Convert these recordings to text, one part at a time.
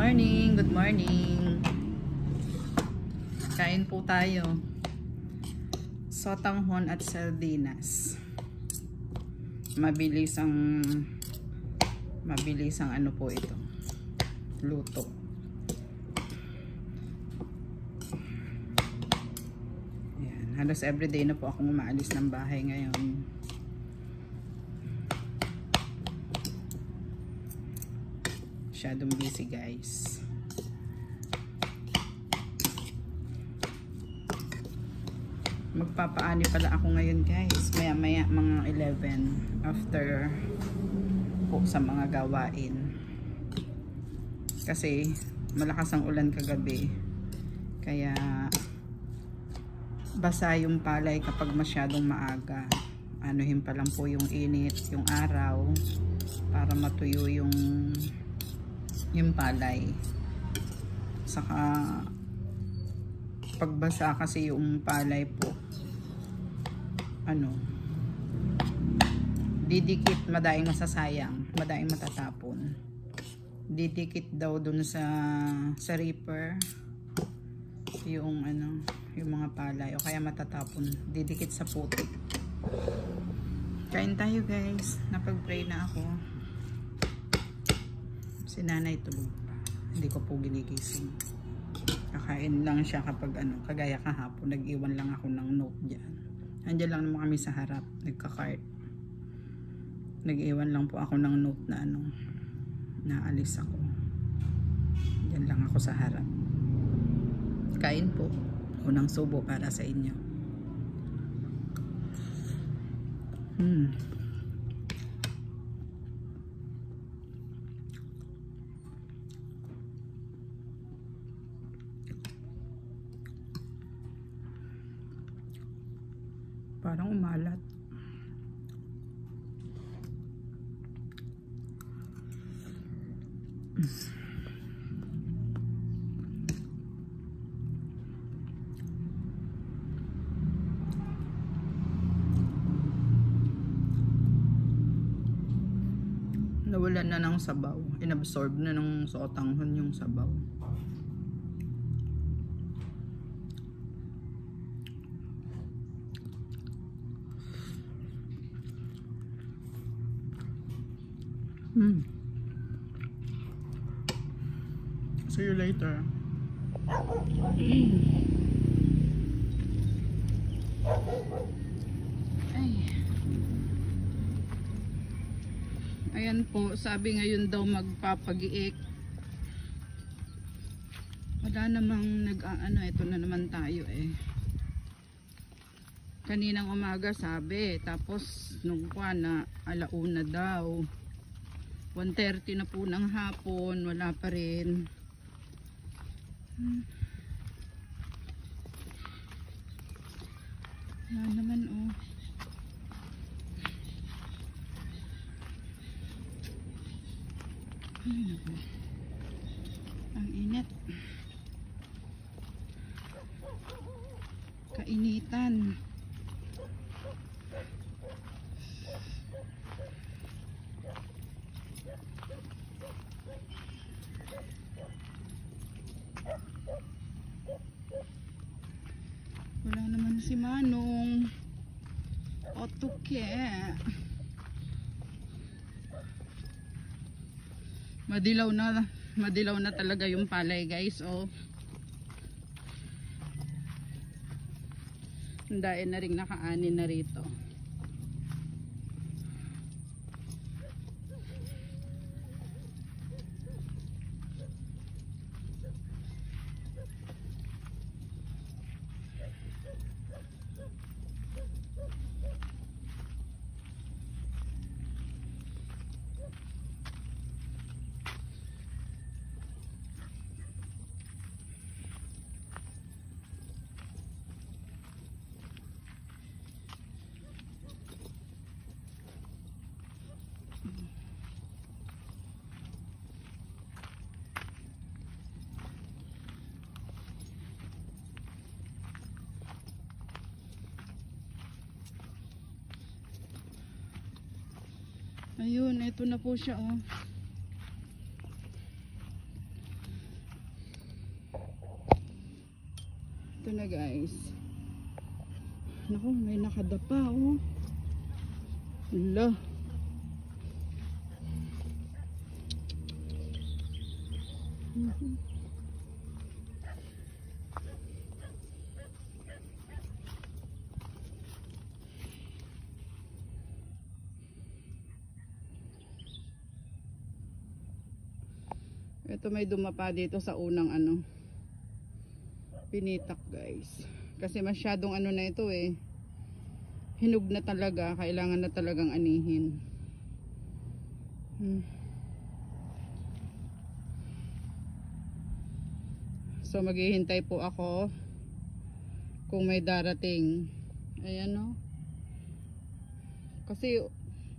morning, good morning. Kain po tayo. Sotanghon at sardinas. Mabilis ang ano po ito. Luto. Yan, halos everyday na po akong umaalis ng bahay ngayon. Masyadong busy guys. Magpapaani pala ako ngayon guys. Maya maya mga 11 after po sa mga gawain. Kasi malakas ang ulan kagabi. Kaya basa yung palay kapag masyadong maaga. Anuhin pa lang po yung init, yung araw para matuyo yung palay. Saka pagbasa kasi yung palay po didikit, madaing masasayang, madaing matatapon. Didikit daw dun sa reaper yung yung mga palay o kaya matatapon, didikit sa putik. Kain tayo guys. Napag-pray na ako. Si nanay tulog pa. Hindi ko po ginigising. Kakain lang siya kapag kagaya kahapon. Nag-iwan lang ako ng note dyan. Andiyan lang naman kami sa harap. Nagka-cart. Nag-iwan lang po ako ng note na naalis ako. Diyan lang ako sa harap. Kain po. Unang subo para sa inyo. Parang umalat. Nawalan na ng sabaw. Inabsorb na ng sotanghon yung sabaw. See you later. Ayan po, sabi ngayon daw magpapagiik. Wala namang ito na naman tayo eh. Kaninang umaga sabi, tapos nung na alauna daw. 1:30 na po ng hapon, wala pa rin. Wala naman oh. Ang init. Kainitan. Wala naman si Manong. Otuke. Madilaw na talaga yung palay guys. Oh. Dahil na rin nakaanin na rito. Ayun, ito na po siya oh. Ito na guys. Naku, may nakadapa oh. Hala. Ito may dumapa dito sa unang ano, pinitak guys. Kasi masyadong ano na ito eh. Hinog na talaga, kailangan na talagang anihin. So maghihintay po ako kung may darating. Ayan no. Kasi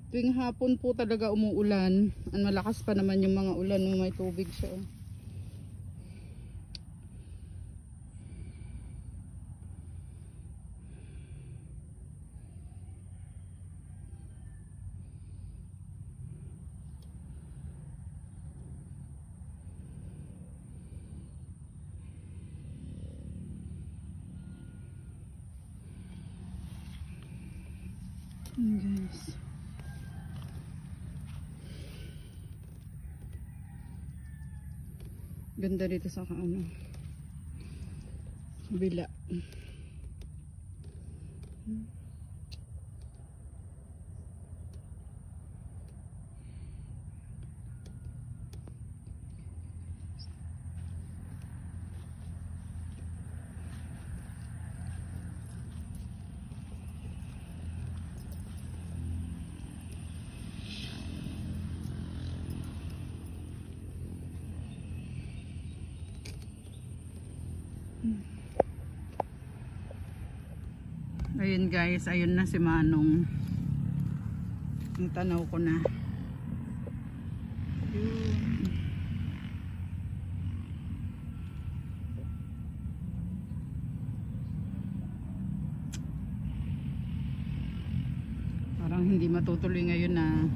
tuwing hapon po talaga umuulan. Ang malakas pa naman yung mga ulan nung may tubig siya. Guys. Ganda dito sa ano, kabila. Ayun guys, ayun na si Manong. Ang tanaw ko na. Parang hindi matutuloy ngayon na.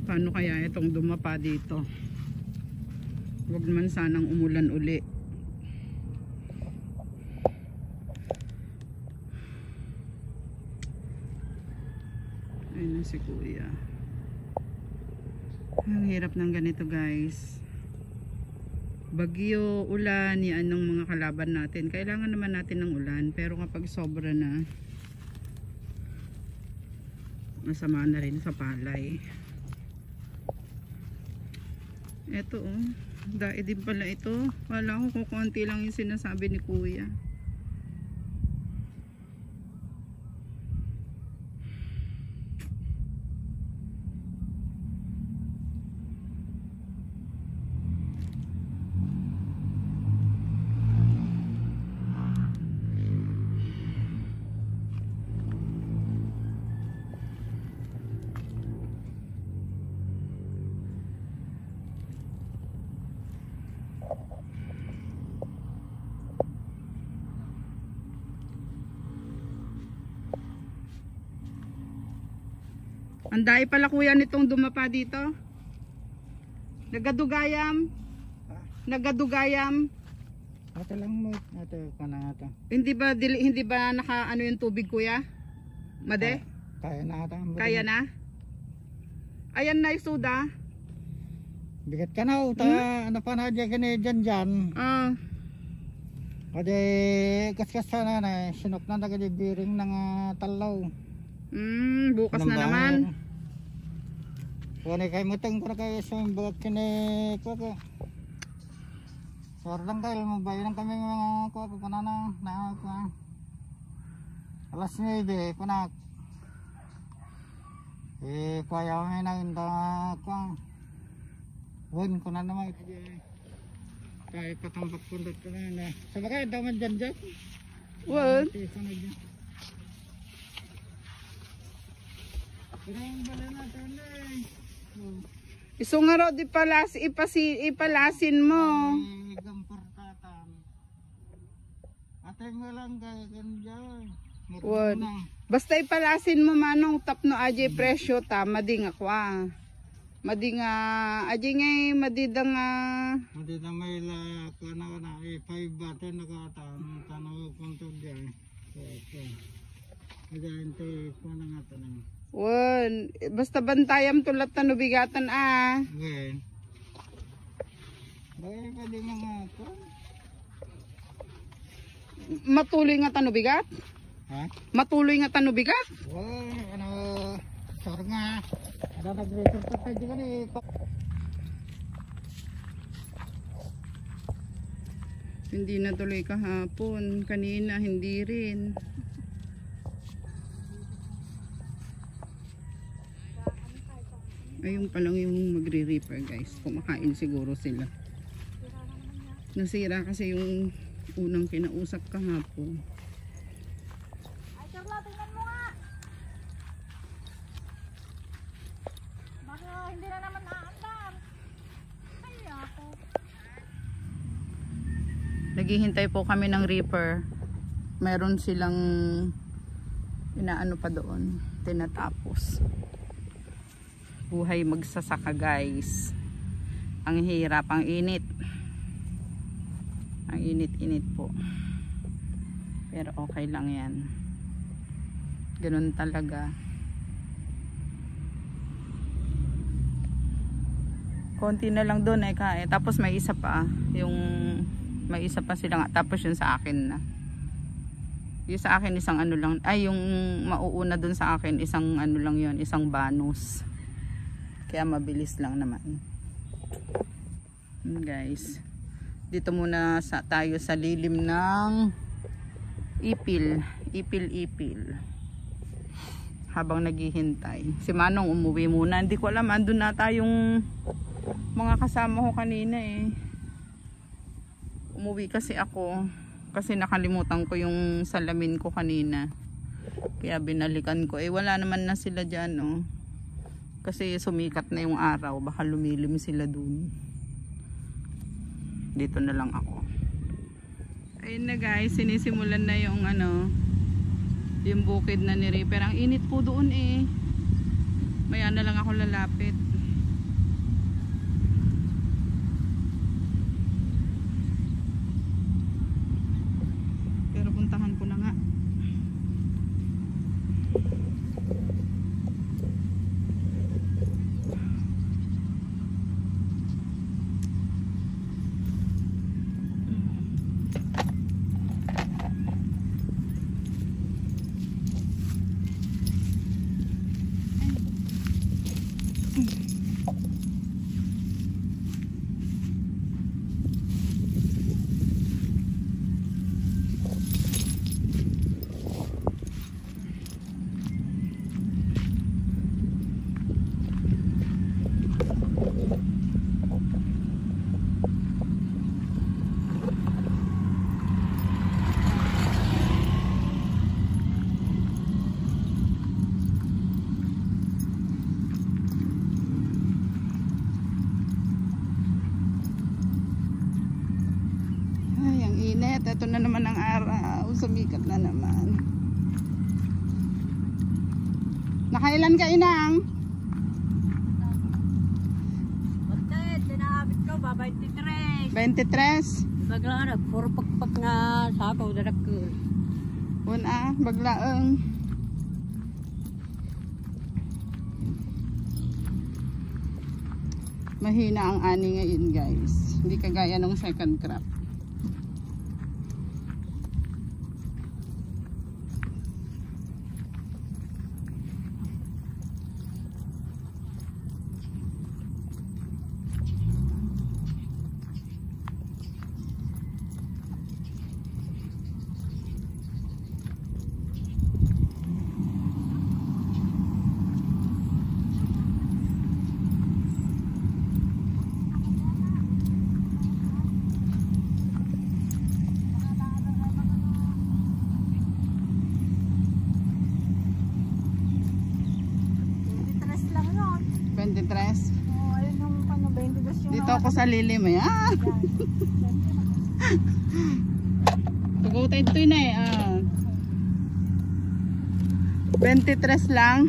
Paano kaya itong dumapa dito? Huwag naman sanang umulan uli. Ayun na si Kuya. Ang hirap ng ganito guys. Bagyo, ulan, yan ang mga kalaban natin. Kailangan naman natin ng ulan. Pero kapag sobra na, masama na rin sa palay. Eto oh, dai din pala ito. Wala ko kukunti lang yung sinasabi ni Kuya. Anday pala Kuya nitong dumapa dito. Nagadugayam. Nagadugayam. Ate lang mo, ate kana ata. Hindi ba naka ano yung tubig Kuya? Made? Kaya na ata. Kaya na. Ayan na yung suda. Bigat ka na uta, ano pa na dyan dyan. Kade kaskas na na sinok na nagadibiring ng talaw. Bukas na naman. Wala kay mutang para kay sa bagat kini ko. Sordang kail mo bayan kami mga ko kanana na ko. Alas 9 panak. Kaya may na inda ko. Wen ko na naman kay patambak pundot ko na. Sabagay daman dyan. What? Iso nga raw di ipalasin mo. Gampertatan. Ate mo lang kaya kan dyan. Word. Basta ipalasin mo manong tapno aje presyo ta mading ako mading aje ngay madidang madidang may la kana na 5 bata nakatama tanaw punto diyan. Okay. Agante ko na nga tanang. Won, basta bantayam tulat na nubigatan Okay. Bagay pa din nga ako. Matuloy nga tanubigat? Ha? Matuloy nga tanubigat? Oh, ano, sor nga. Ada nag-resort pa tayo kan eh. Hindi na tuloy kahapon, kanina hindi rin. Ayun pa lang yung magre-reaper guys. Kumakain siguro sila. Nasira kasi yung unang kinausap kahapon. Ay, Carla, tingnan mo nga. Baka hindi na naman naandar. Ay, ako. Naghihintay po kami ng reaper. Meron silang inaano pa doon. Tinatapos. Buhay magsasaka guys. Ang hirap, ang init. Ang init-init po. Pero okay lang yan. Ganun talaga. Konti na lang doon tapos may isa pa. May isa pa sila nga. Tapos yun sa akin na. Yung sa akin isang ano lang. Ay yung mauuna doon sa akin isang ano lang yun. Isang bonus. Kaya mabilis lang naman. Guys. Dito muna tayo sa lilim ng ipil. Ipil. Habang naghihintay. Si Manong umuwi muna. Hindi ko alam. Andun na tayong mga kasama ko kanina eh. Umuwi kasi ako. Kasi nakalimutan ko yung salamin ko kanina. Kaya binalikan ko. Wala naman na sila dyan oh. Kasi sumikat na yung araw. Baka lumilim sila dun. Dito na lang ako. Ayun na guys. Sinisimulan na yung yung bukid na ni Reaper. Ang init po doon eh. Maya na lang ako lalapit. Pero puntahan ko na nga. Ito na naman ang araw. Sumikat na naman. Nakailan ka inang? Bakit? Tinabit ko ba? 23. 23? Bagla puro pagpag na sakaw darak ko. Una, baglaang. Mahina ang ani ngayon guys. Hindi kagaya ng second crop. Dito ako sa lilim eh. Tugaw tayo ito na eh. 23 lang.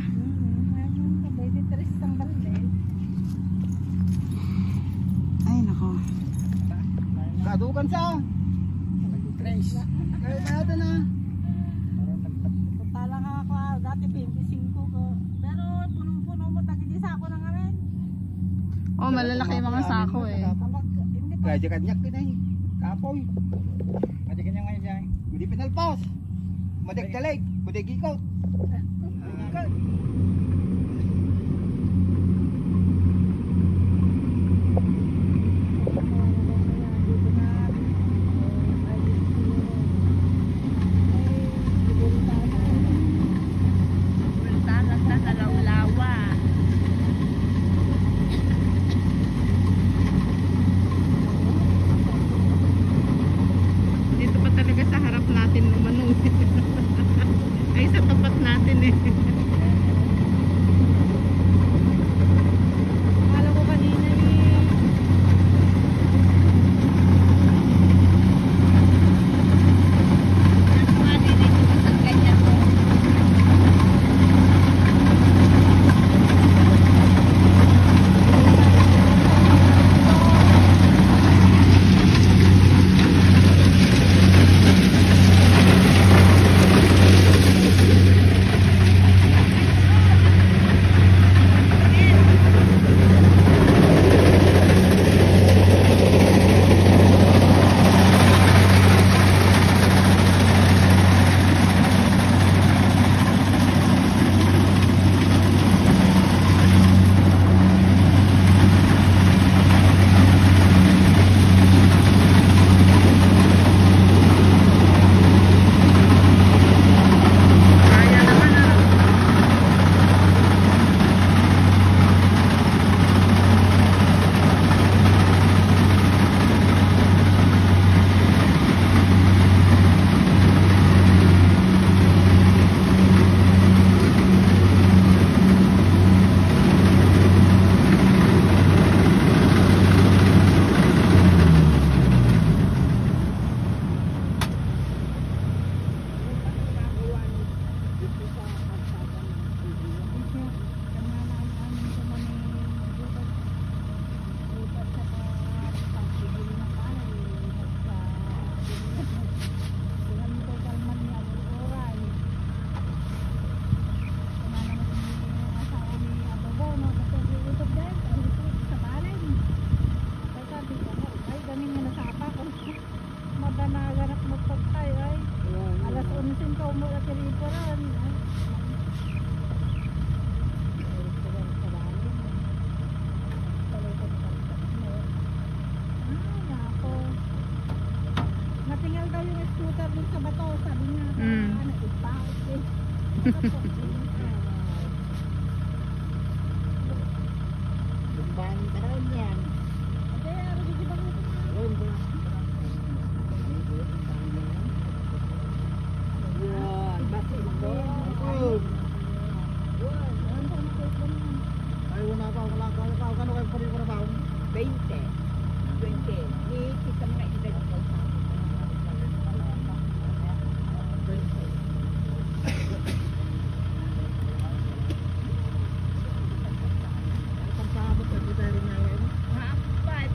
Ayun, 23 ang baldel. Ay, nako. Kadukan sa. 23. Kaya natin na. Punta lang ako, dati 25 ko. Pero punong-puno mo, tagidisa ako na ngayon. Oh, malalaki yung mga sako eh. Hindi pa. Kaya kanyak kinay. Kapoy. Kaya kanya ngayon dyan. Hindi pinalpos. Madagdalig. Budigikot. Ikot. Dito pa talaga sa harap natin lumanong. Ay, sa tapat natin eh. Akala ko kanina Kaya naman ah. Madanaganap mo pagtay ay alas 11 ka umulat yung riparan. Natingal daw yung scooter dun sa bato, sabi niya, nagpaos eh. Lumbahan ka na rin yan. Ate, ano di ba mo? Yan. Basin ko. Ay, wala pa. Wala pa. Kano kayo pa rin ko na ba? 20. Ni kita mga edad ko sa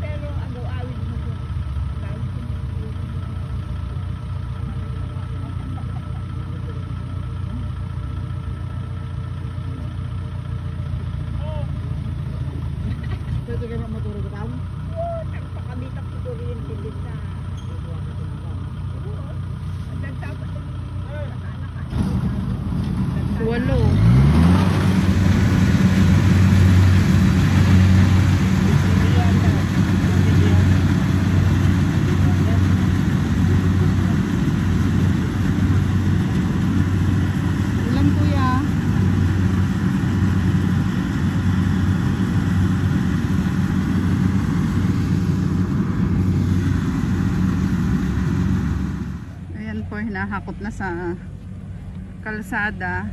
pero agaw-awid mo ko. Pwede kayo matulog ka taon? Nagpakamitak ko rin din na. Walo. Ilan kuya? Ayan po, hinahakot na sa kalsada.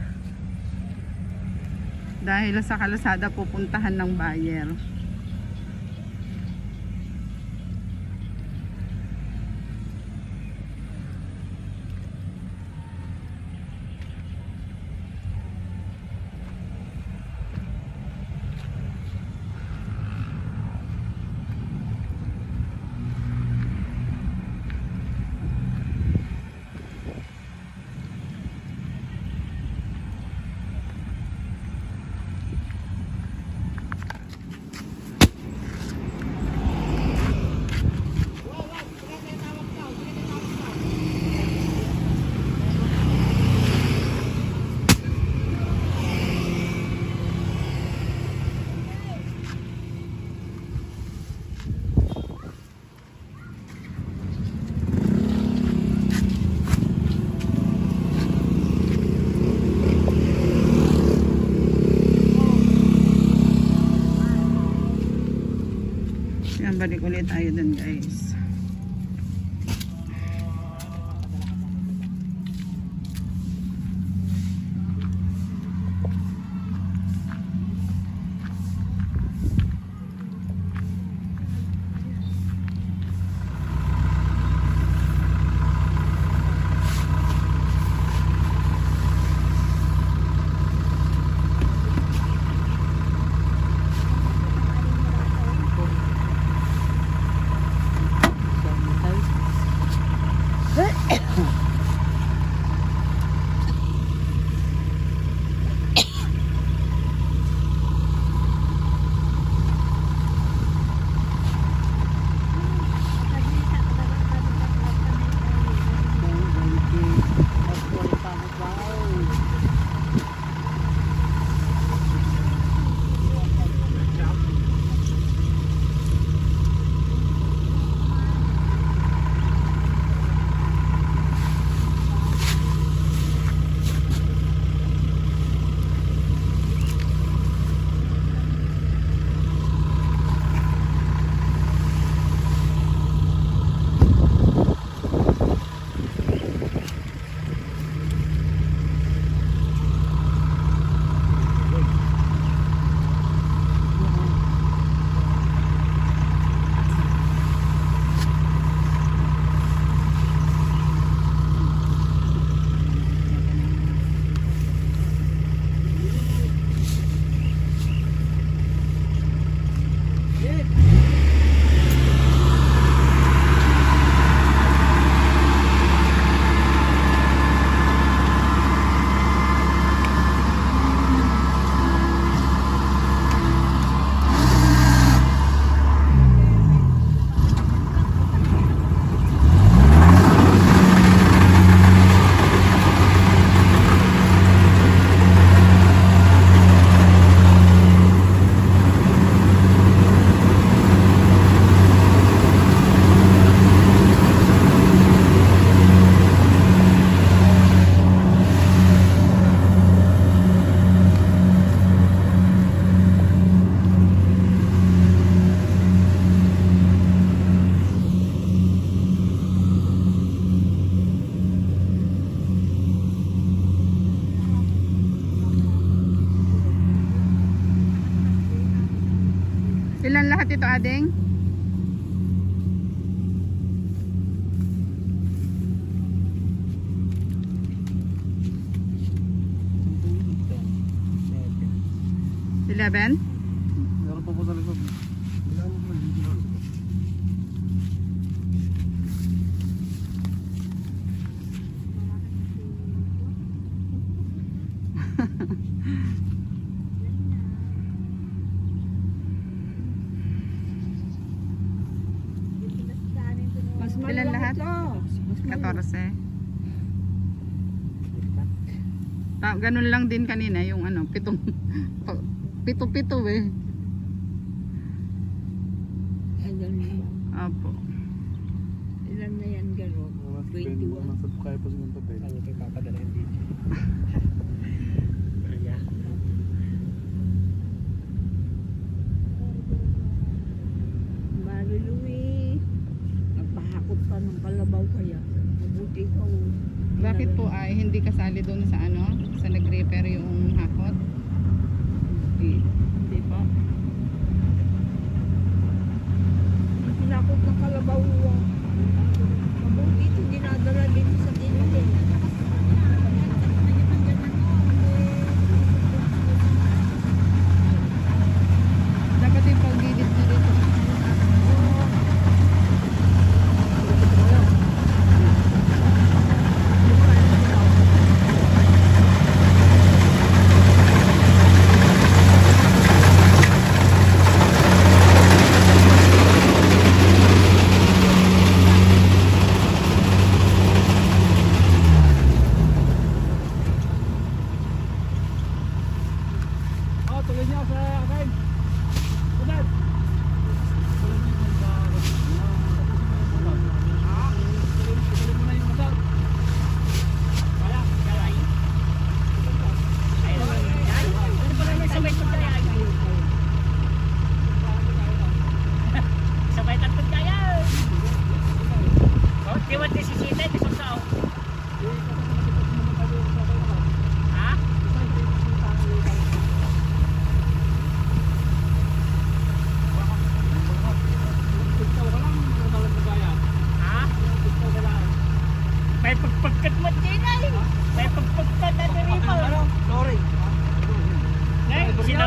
Dahil sa kalsada pupuntahan ng buyer. mamimili tayo dun guys. Ilan lahat ito, Ading? $11? Meron pa po sa likod. Ilan lahat? 14. Ganun lang din kanina yung ano, pito eh. Opo. Ilan na yan, Garo? 21. Nasa kaya pa silang tabi. Ano kayo kapadala yung video? Maluluwi. Nagpahakot pa ng kalabaw kaya. Mabuti ka. Bakit po ay hindi kasali doon sa ano? Sa nag-repair yung hakot? Hindi po. Sinakot ng kalabaw. Mabuti ito dinadala dito sa tintin. Dapat yung pag-gidis na dito.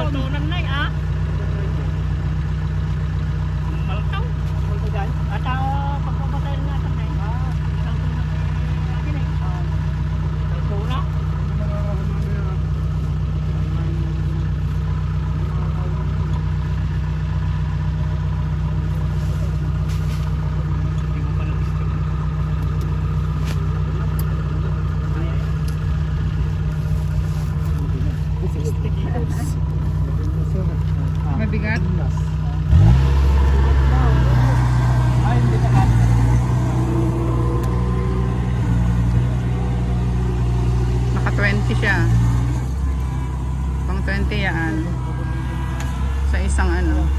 taon. Tunan na ah. Malakaw. At pagpamatay na natin na isang tunan natin tunan. Mabigat. Ay, hindi na. Naka 20 siya. Pang 20 yan. Sa isang ano.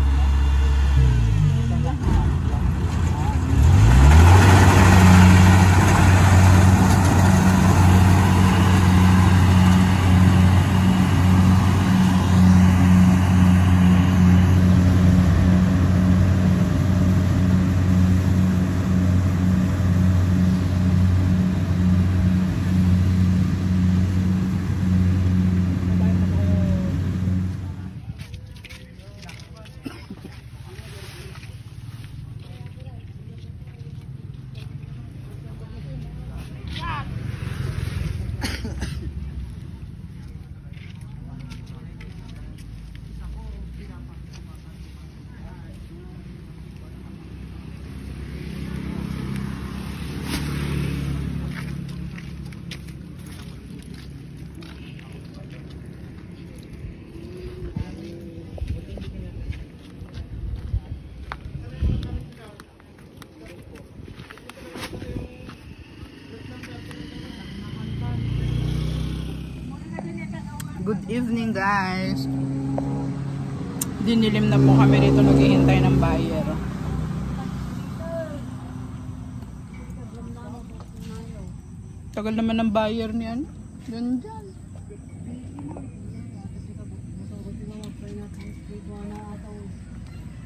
Good evening guys. Dinilim na po kami rito, naghihintay ng buyer. Tagal naman ng buyer niyan. Diyan.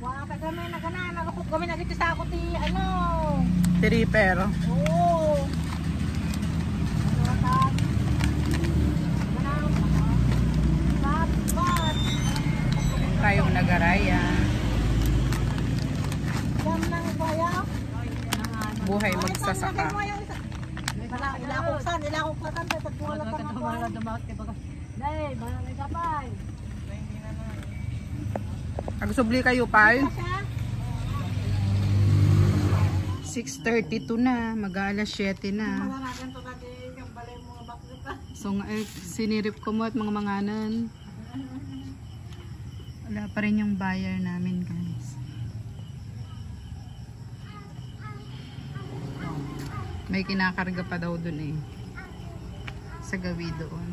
Wala ka kami na ganan. Nalukot kami na dito sa ako ti ano. Tripper. Oo. Tayong nagaraya. Buhay magsasaka. Agsubli kayo pal. 6:32 na, mag-alas 7 na. So sinirip ko mo at mga manganan. Wala pa rin yung buyer namin guys. May kinakarga pa daw dun eh. Sa gawi doon.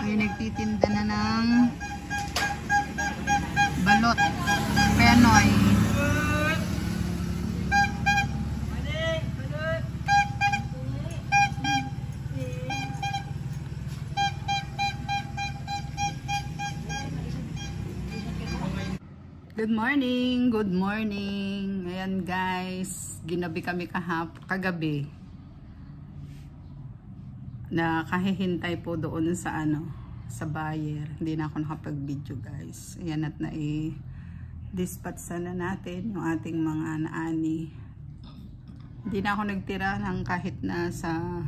May nagtitinda na ng balot, penoy. Good morning, good morning. Ayan guys, ginabi kami kagabi. Na kahihintay po doon sa sa buyer. Hindi na ako nakapag-video guys. Ayan at dispatch na natin yung ating mga naani. Hindi na ako nagtira ng kahit na sa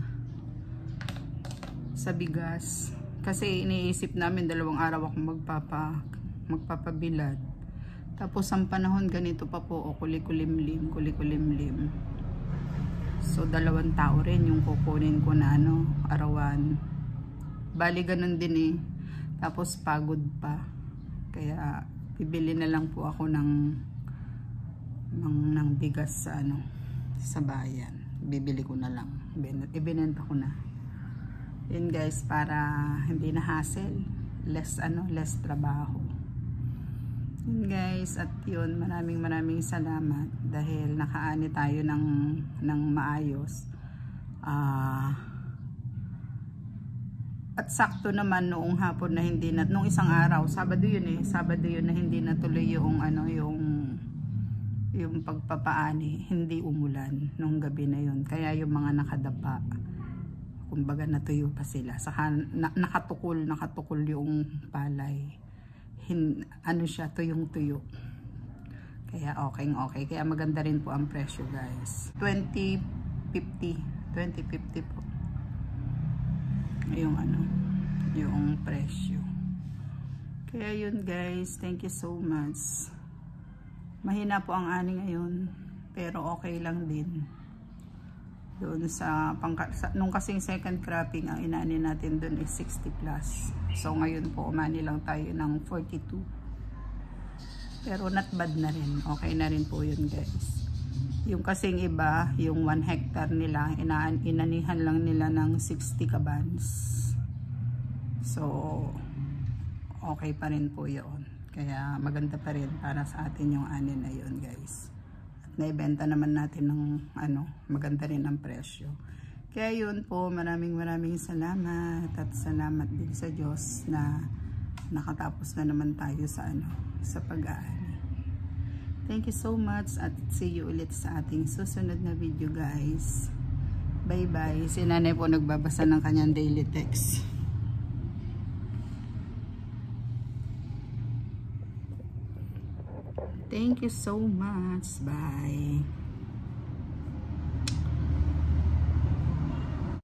bigas. Kasi iniisip namin 2 araw akong magpapabilad. Tapos ang panahon ganito pa po, kulikulimlim. So 2 tao rin yung kukunin ko na arawan. Bali ganun din eh. Tapos pagod pa. Kaya bibili na lang po ako ng bigas sa bayan. Bibili ko na lang. Ibinenta ko na. Yun guys, para hindi na hassle. Less trabaho. Yun guys, at yun, maraming salamat dahil nakaani tayo ng maayos. At sakto naman noong hapon na hindi na, nung isang araw, Sabado yun na hindi natuloy yung yung pagpapaani, hindi umulan nung gabi na yun. Kaya yung mga nakadapa, kumbaga natuyo pa sila. Saka nakatukol yung palay. Ano siya, tuyong-tuyo. Kaya okay. Kaya maganda rin po ang presyo guys. 2050 po. Yung presyo. Kaya yun guys, thank you so much. Mahina po ang ani ngayon, pero okay lang din. Doon nung kasing second cropping, ang inaani natin doon is 60 plus. So ngayon po umani lang tayo ng 42. Pero not bad na rin. Okay na rin po yun guys. Yung kasing iba, yung 1 hectare nila, inanihan lang nila ng 60 kabans. So, okay pa rin po yun. Kaya maganda pa rin para sa atin yung ani na yun guys. At naibenta naman natin ng maganda rin ang presyo. Kaya yun po, maraming salamat. At salamat din sa Diyos na nakatapos na naman tayo sa pag-aani. Thank you so much at see you ulit sa ating susunod na video guys. Bye bye. Si nanay po nagbabasa ng kanyang daily text. Thank you so much. Bye.